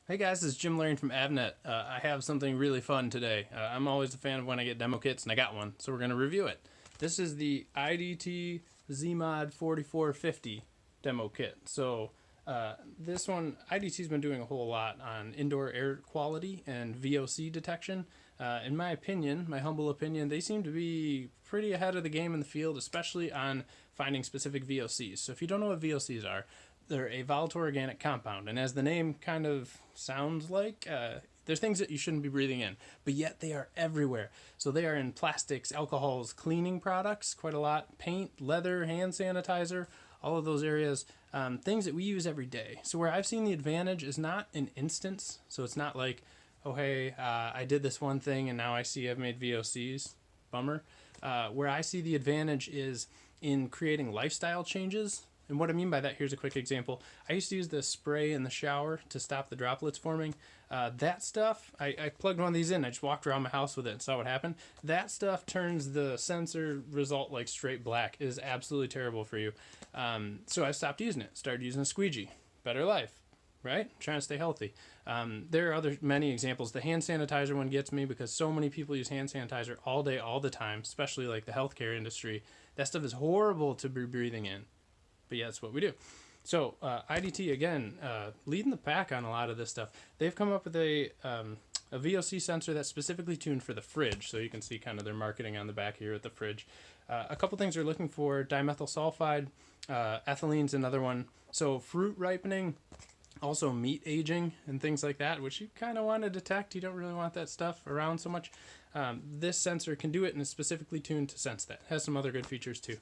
Hey guys, this is Jim Larian from Avnet. I have something really fun today. I'm always a fan of when I get demo kits, and I got one, so we're going to review it. This is the IDT ZMod 4450 demo kit. So this one, IDT's been doing a whole lot on indoor air quality and VOC detection. In my opinion, my humble opinion, they seem to be pretty ahead of the game in the field, especially on finding specific VOCs. So if you don't know what VOCs are, they're a volatile organic compound, and as the name kind of sounds like, there's things that you shouldn't be breathing in, but yet they are everywhere. So they are in plastics, alcohols, cleaning products, quite a lot, paint, leather, hand sanitizer, all of those areas, things that we use every day. So where I've seen the advantage is not an instance. So it's not like, oh hey, I did this one thing and now I see I've made VOCs. Bummer. Where I see the advantage is in creating lifestyle changes. And what I mean by that, here's a quick example. I used to use the spray in the shower to stop the droplets forming. That stuff, I plugged one of these in. I just walked around my house with it and saw what happened. That stuff turns the sensor result like straight black. It is absolutely terrible for you. So I stopped using it. Started using a squeegee. Better life, right? Trying to stay healthy. There are many examples. The hand sanitizer one gets me because so many people use hand sanitizer all day, all the time, especially like the healthcare industry. That stuff is horrible to be breathing in. But yeah, that's what we do. So IDT, again, leading the pack on a lot of this stuff. They've come up with a VOC sensor that's specifically tuned for the fridge. So you can see kind of their marketing on the back here at the fridge. A couple things they're looking for: dimethyl sulfide, ethylene's another one. So fruit ripening, also meat aging and things like that, which you kind of want to detect. You don't really want that stuff around so much. This sensor can do it and is specifically tuned to sense that. It has some other good features too.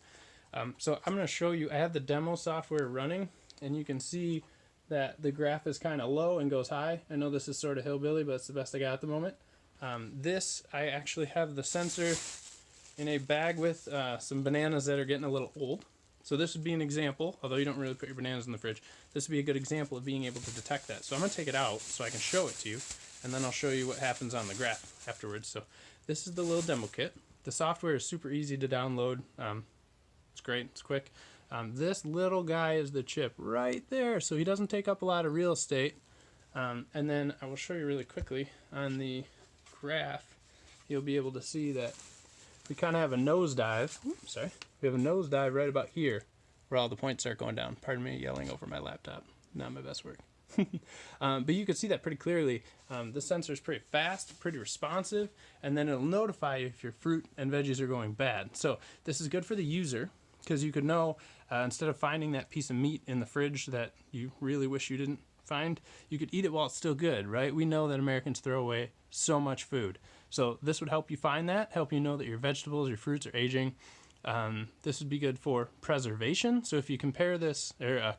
So I'm going to show you, I have the demo software running, and you can see that the graph is kind of low and goes high. I know this is sort of hillbilly, but it's the best I got at the moment. I actually have the sensor in a bag with some bananas that are getting a little old. So this would be an example, although you don't really put your bananas in the fridge, this would be a good example of being able to detect that. So I'm going to take it out so I can show it to you, and then I'll show you what happens on the graph afterwards. So this is the little demo kit. The software is super easy to download. It's great. It's quick. This little guy is the chip right there, so he doesn't take up a lot of real estate. And then I will show you really quickly on the graph. You'll be able to see that we kind of have a nosedive. Oops, sorry. We have a nosedive right about here where all the points start going down. Pardon me yelling over my laptop. Not my best work. But you can see that pretty clearly. The sensor is pretty fast, pretty responsive, and then it'll notify you if your fruit and veggies are going bad. So this is good for the user, because you could know, instead of finding that piece of meat in the fridge that you really wish you didn't find, you could eat it while it's still good, right? We know that Americans throw away so much food. So this would help you find that, help you know that your vegetables, your fruits are aging. This would be good for preservation. So if you compare this, or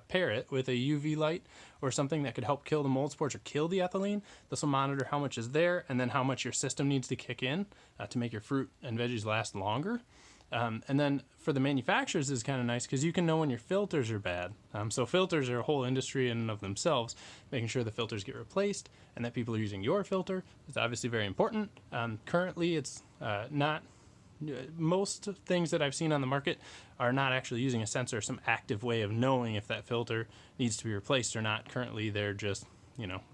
pair it with a UV light or something that could help kill the mold spores or kill the ethylene, this will monitor how much is there and then how much your system needs to kick in to make your fruit and veggies last longer. And then for the manufacturers is kind of nice because you can know when your filters are bad. So filters are a whole industry in and of themselves. Making sure the filters get replaced and that people are using your filter is obviously very important. Currently, it's not. Most things that I've seen on the market are not actually using a sensor or some active way of knowing if that filter needs to be replaced or not. Currently, they're just,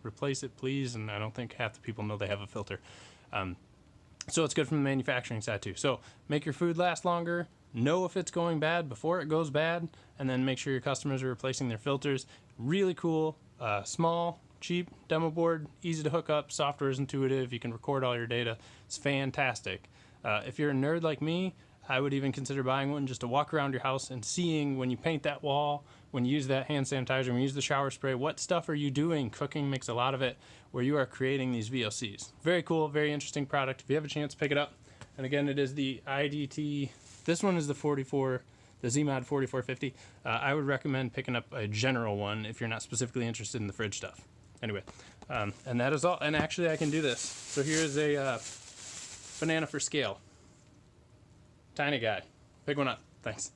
replace it, please. And I don't think half the people know they have a filter. So it's good from the manufacturing side too. So make your food last longer, know if it's going bad before it goes bad, and then make sure your customers are replacing their filters. Really cool, small, cheap demo board, easy to hook up, software is intuitive, you can record all your data. It's fantastic. If you're a nerd like me, I would even consider buying one just to walk around your house and seeing when you paint that wall, when you use that hand sanitizer, when you use the shower spray, what stuff are you doing? Cooking makes a lot of it, where you are creating these VOCs. Very cool, very interesting product. If you have a chance, pick it up. And again, it is the IDT. This one is the ZMod 4450. I would recommend picking up a general one if you're not specifically interested in the fridge stuff. Anyway, and that is all. And actually, I can do this. So here's a banana for scale. Tiny guy. Pick one up. Thanks.